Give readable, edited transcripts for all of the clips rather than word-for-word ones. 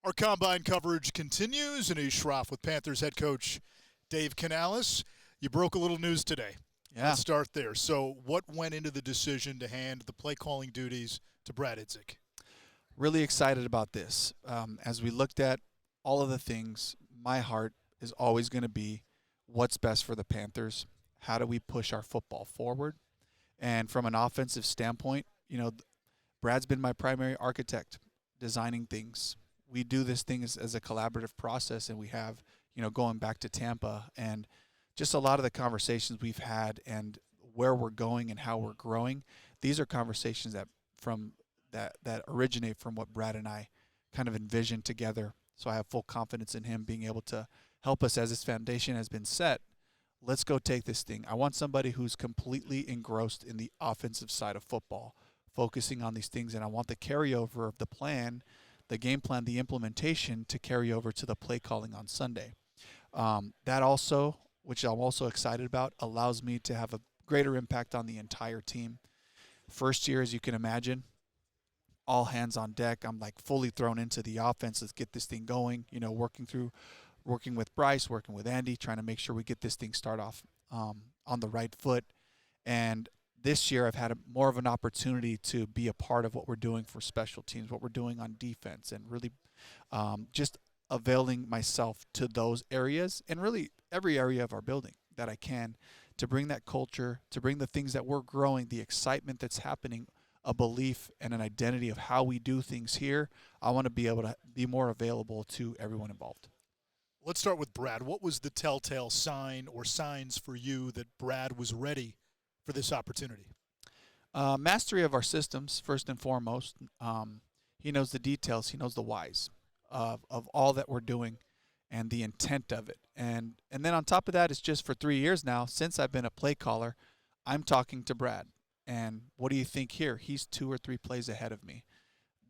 Our combine coverage continues. Anish Shroff with Panthers head coach Dave Canales. You broke a little news today. Yeah. Let's start there. So what went into the decision to hand the play calling duties to Brad Idzik? Really excited about this. As we looked at all of the things, my heart is always going to be what's best for the Panthers. How do we push our football forward? And from an offensive standpoint, Brad's been my primary architect designing things. We do this thing as a collaborative process, and we have, going back to Tampa and just a lot of the conversations we've had and where we're going and how we're growing. These are conversations that originate from what Brad and I kind of envisioned together. So I have full confidence in him being able to help us as this foundation has been set. Let's go take this thing. I want somebody who's completely engrossed in the offensive side of football, focusing on these things, and I want the carryover of the plan, the game plan, the implementation to carry over to the play calling on Sunday. That also, which I'm also excited about, allows me to have a greater impact on the entire team. First year, as you can imagine, all hands on deck. I'm like fully thrown into the offense. Let's get this thing going. Working with Bryce, working with Andy, trying to make sure we get this thing start off on the right foot. And this year I've had more of an opportunity to be a part of what we're doing for special teams, what we're doing on defense, and really just availing myself to those areas and really every area of our building that I can to bring that culture, to bring the things that we're growing, the excitement that's happening, a belief and an identity of how we do things here. I want to be able to be more available to everyone involved. Let's start with Brad. What was the telltale sign or signs for you that Brad was ready for this opportunity? Mastery of our systems, first and foremost. He knows the details. He knows the whys of all that we're doing and the intent of it. And then on top of that, it's just for 3 years now, since I've been a play caller, I'm talking to Brad. And what do you think here? He's 2 or 3 plays ahead of me.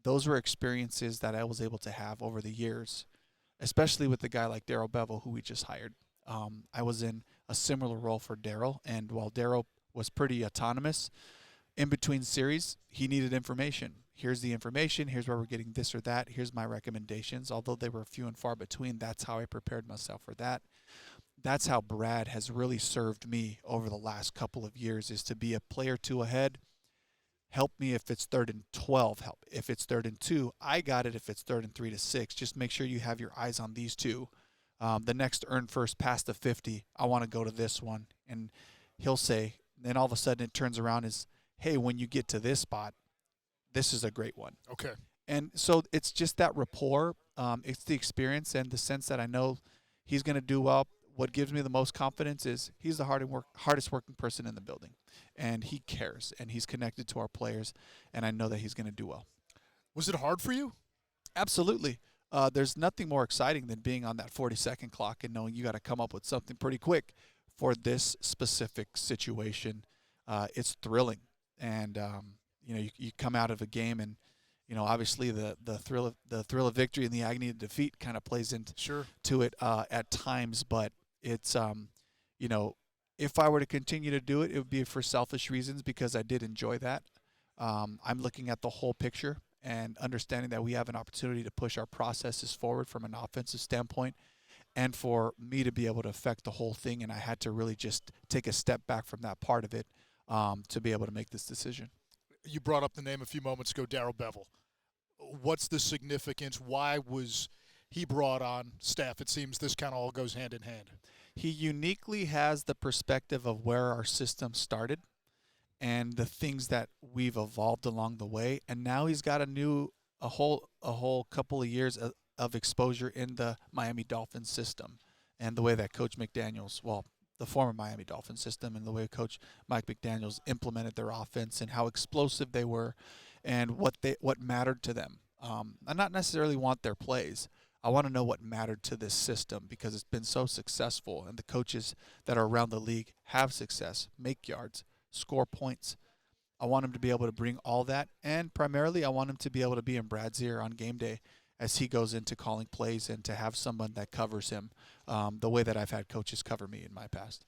Those were experiences that I was able to have over the years, especially with a guy like Daryl Bevell, who we just hired. I was in a similar role for Daryl, and while Daryl was pretty autonomous, in between series, he needed information. Here's the information. Here's where we're getting this or that. Here's my recommendations. Although they were few and far between, that's how I prepared myself for that. That's how Brad has really served me over the last couple of years, is to be a play or two ahead. Help me if it's 3rd and 12. Help if it's 3rd and 2. I got it if it's 3rd and 3 to 6. Just make sure you have your eyes on these two. The next earn first past the 50, I want to go to this one. And he'll say, then all of a sudden it turns around as, hey, when you get to this spot, this is a great one. Okay. And so it's just that rapport. It's the experience and the sense that I know he's going to do well. What gives me the most confidence is he's the hardest working person in the building, and he cares, and he's connected to our players, and I know that he's going to do well. Was it hard for you? Absolutely. There's nothing more exciting than being on that 40-second clock and knowing you got to come up with something pretty quick for this specific situation. It's thrilling, and you come out of a game and obviously the thrill of victory and the agony of defeat kind of plays into it at times, but it's if I were to continue to do it, it would be for selfish reasons because I did enjoy that. I'm looking at the whole picture and understanding that we have an opportunity to push our processes forward from an offensive standpoint, and for me to be able to affect the whole thing. And I had to really just take a step back from that part of it to be able to make this decision. You brought up the name a few moments ago, Daryl Bevell. What's the significance? Why was he brought on staff? It seems this kind of all goes hand in hand. He uniquely has the perspective of where our system started and the things that we've evolved along the way. And now he's got a whole couple of years of exposure in the Miami Dolphins system and the way that Coach McDaniels, the former Miami Dolphins system, and the way Coach Mike McDaniels implemented their offense and how explosive they were and what mattered to them. I not necessarily want their plays. I want to know what mattered to this system because it's been so successful, and the coaches that are around the league have success, make yards, score points. I want him to be able to bring all that, and primarily I want him to be able to be in Brad's ear on game day as he goes into calling plays and to have someone that covers him the way that I've had coaches cover me in my past.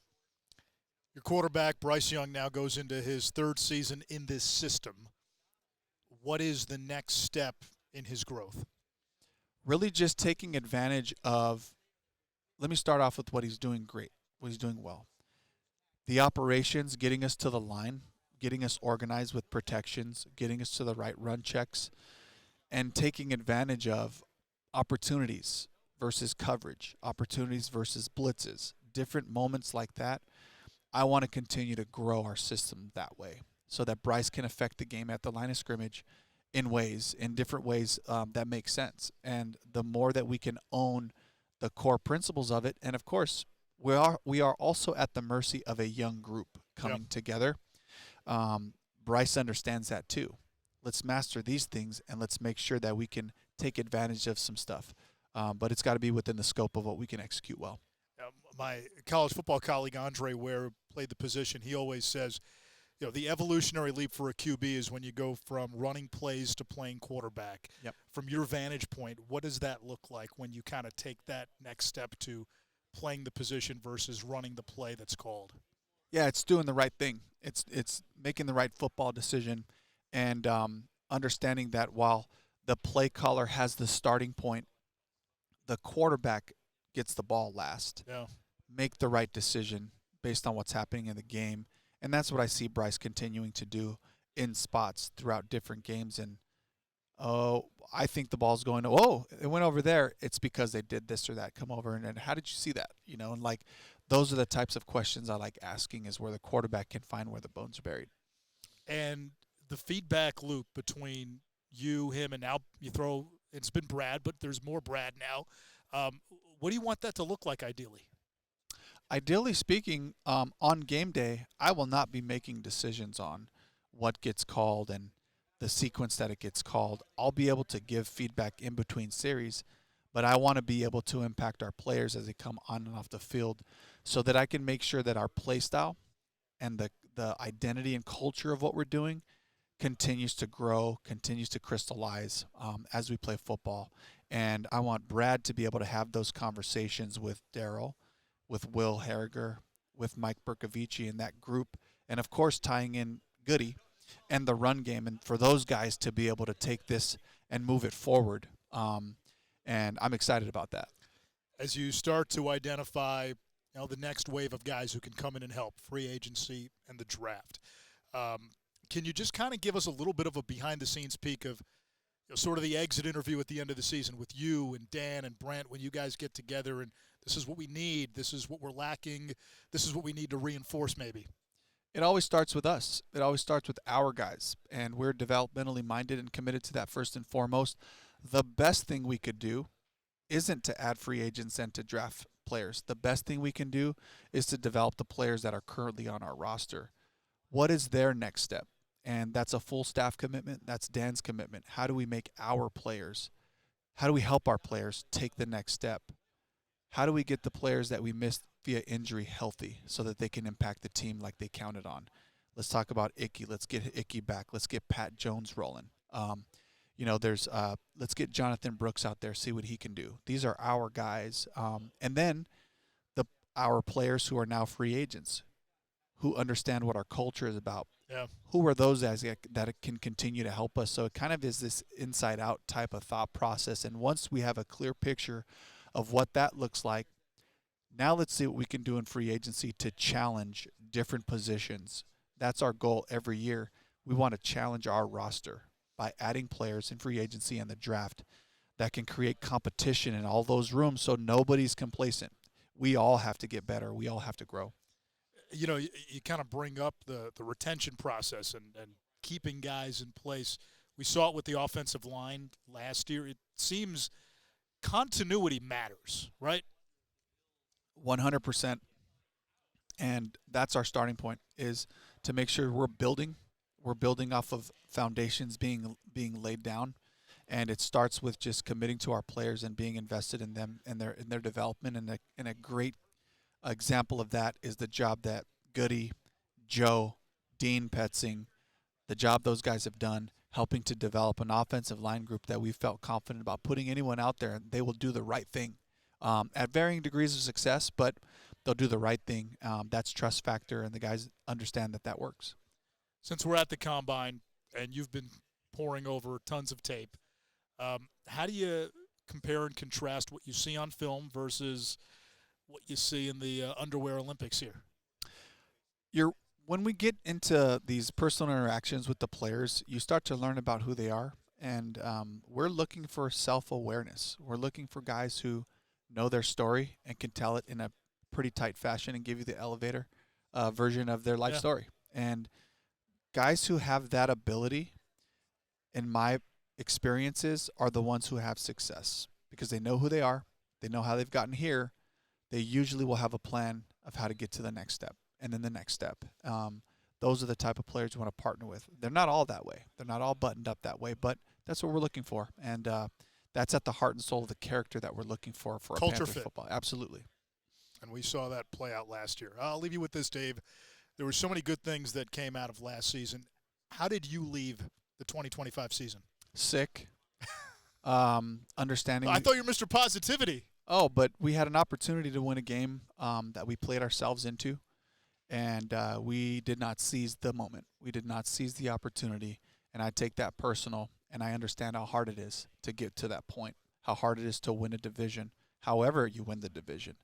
Your quarterback, Bryce Young, now goes into his 3rd season in this system. What is the next step in his growth? Really just taking advantage of, let me start off with what he's doing great, what he's doing well. The operations, getting us to the line, getting us organized with protections, getting us to the right run checks, and taking advantage of opportunities versus coverage, opportunities versus blitzes, different moments like that. I want to continue to grow our system that way so that Bryce can affect the game at the line of scrimmage in different ways that make sense. And the more that we can own the core principles of it, and of course, we are also at the mercy of a young group coming together. Bryce understands that too. Let's master these things and let's make sure that we can take advantage of some stuff. But it's got to be within the scope of what we can execute well. My college football colleague Andre Ware played the position. He always says, the evolutionary leap for a QB is when you go from running plays to playing quarterback. Yep. From your vantage point, what does that look like when you kind of take that next step to playing the position versus running the play that's called? Yeah, it's doing the right thing. It's making the right football decision, and understanding that while the play caller has the starting point, the quarterback gets the ball last. Yeah. Make the right decision based on what's happening in the game, and that's what I see Bryce continuing to do in spots throughout different games. And I think the ball's going. It went over there. It's because they did this or that. Come over and how did you see that? And like those are the types of questions I like asking. Is where the quarterback can find where the bones are buried. And the feedback loop between you, him, and now you throw. It's been Brad, but there's more Brad now. What do you want that to look like ideally? Ideally speaking, on game day, I will not be making decisions on what gets called and the sequence that it gets called. I'll be able to give feedback in between series, but I want to be able to impact our players as they come on and off the field so that I can make sure that our play style and the identity and culture of what we're doing continues to grow, continues to crystallize as we play football. And I want Brad to be able to have those conversations with Daryl, with Will Harriger, with Mike Bercovici and that group, and of course tying in Goody and the run game, and for those guys to be able to take this and move it forward. And I'm excited about that. As you start to identify the next wave of guys who can come in and help, free agency and the draft, can you just kind of give us a little bit of a behind-the-scenes peek of sort of the exit interview at the end of the season with you and Dan and Brent when you guys get together and this is what we need, this is what we're lacking, this is what we need to reinforce maybe? It always starts with us. It always starts with our guys, and we're developmentally minded and committed to that first and foremost. The best thing we could do isn't to add free agents and to draft players. The best thing we can do is to develop the players that are currently on our roster. What is their next step? And that's a full staff commitment. That's Dan's commitment. How do we make our players, how do we help our players take the next step? How do we get the players that we missed via injury healthy so that they can impact the team like they counted on? Let's talk about Icky. Let's get Icky back. Let's get Pat Jones rolling. Let's get Jonathan Brooks out there, see what he can do. These are our guys. And then our players who are now free agents, who understand what our culture is about. Yeah. Who are those guys that can continue to help us? So it kind of is this inside-out type of thought process. And once we have a clear picture of what that looks like, now let's see what we can do in free agency to challenge different positions. That's our goal every year. We want to challenge our roster by adding players in free agency and the draft that can create competition in all those rooms so nobody's complacent. We all have to get better. We all have to grow. You kind of bring up the retention process and keeping guys in place. We saw it with the offensive line last year. It seems continuity matters, right? 100%. And that's our starting point, is to make sure we're building off of foundations being laid down. And it starts with just committing to our players and being invested in them and their development. And a great example of that is the job that Goody, Joe, Dean Petzing, the job those guys have done, helping to develop an offensive line group that we felt confident about putting anyone out there, and they will do the right thing at varying degrees of success, but they'll do the right thing. That's trust factor, and the guys understand that works. Since we're at the Combine and you've been poring over tons of tape, how do you compare and contrast what you see on film versus what you see in the underwear Olympics here? When we get into these personal interactions with the players, you start to learn about who they are, and we're looking for self-awareness. We're looking for guys who know their story and can tell it in a pretty tight fashion and give you the elevator version of their life story. And guys who have that ability, in my experiences, are the ones who have success because they know who they are, they know how they've gotten here. They usually will have a plan of how to get to the next step and then the next step. Those are the type of players you want to partner with. They're not all that way. They're not all buttoned up that way, but that's what we're looking for. And that's at the heart and soul of the character that we're looking for a culture Panthers fit. Football. Absolutely. And we saw that play out last year. I'll leave you with this, Dave. There were so many good things that came out of last season. How did you leave the 2025 season? Sick. Understanding. I thought you were Mr. Positivity. Oh, but we had an opportunity to win a game that we played ourselves into, and we did not seize the moment. We did not seize the opportunity, and I take that personal, and I understand how hard it is to get to that point, how hard it is to win a division, however you win the division.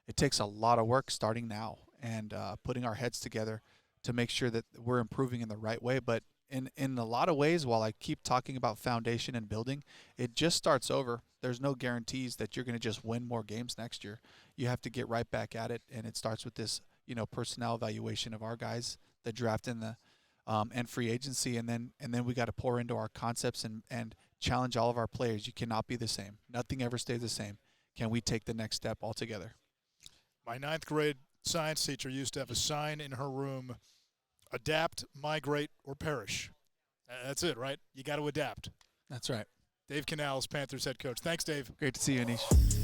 It takes a lot of work starting now and putting our heads together to make sure that we're improving in the right way. But in a lot of ways, while I keep talking about foundation and building, it just starts over. There's no guarantees that you're going to just win more games next year. You have to get right back at it, and it starts with this, personnel evaluation of our guys, the draft and the and free agency, and then we got to pour into our concepts and challenge all of our players. You cannot be the same. Nothing ever stays the same. Can we take the next step altogether? My 9th grade science teacher used to have a sign in her room: adapt, migrate, or perish. That's it, right? You got to adapt. That's right. Dave Canales, Panthers head coach. Thanks, Dave. Great to see you, Anish.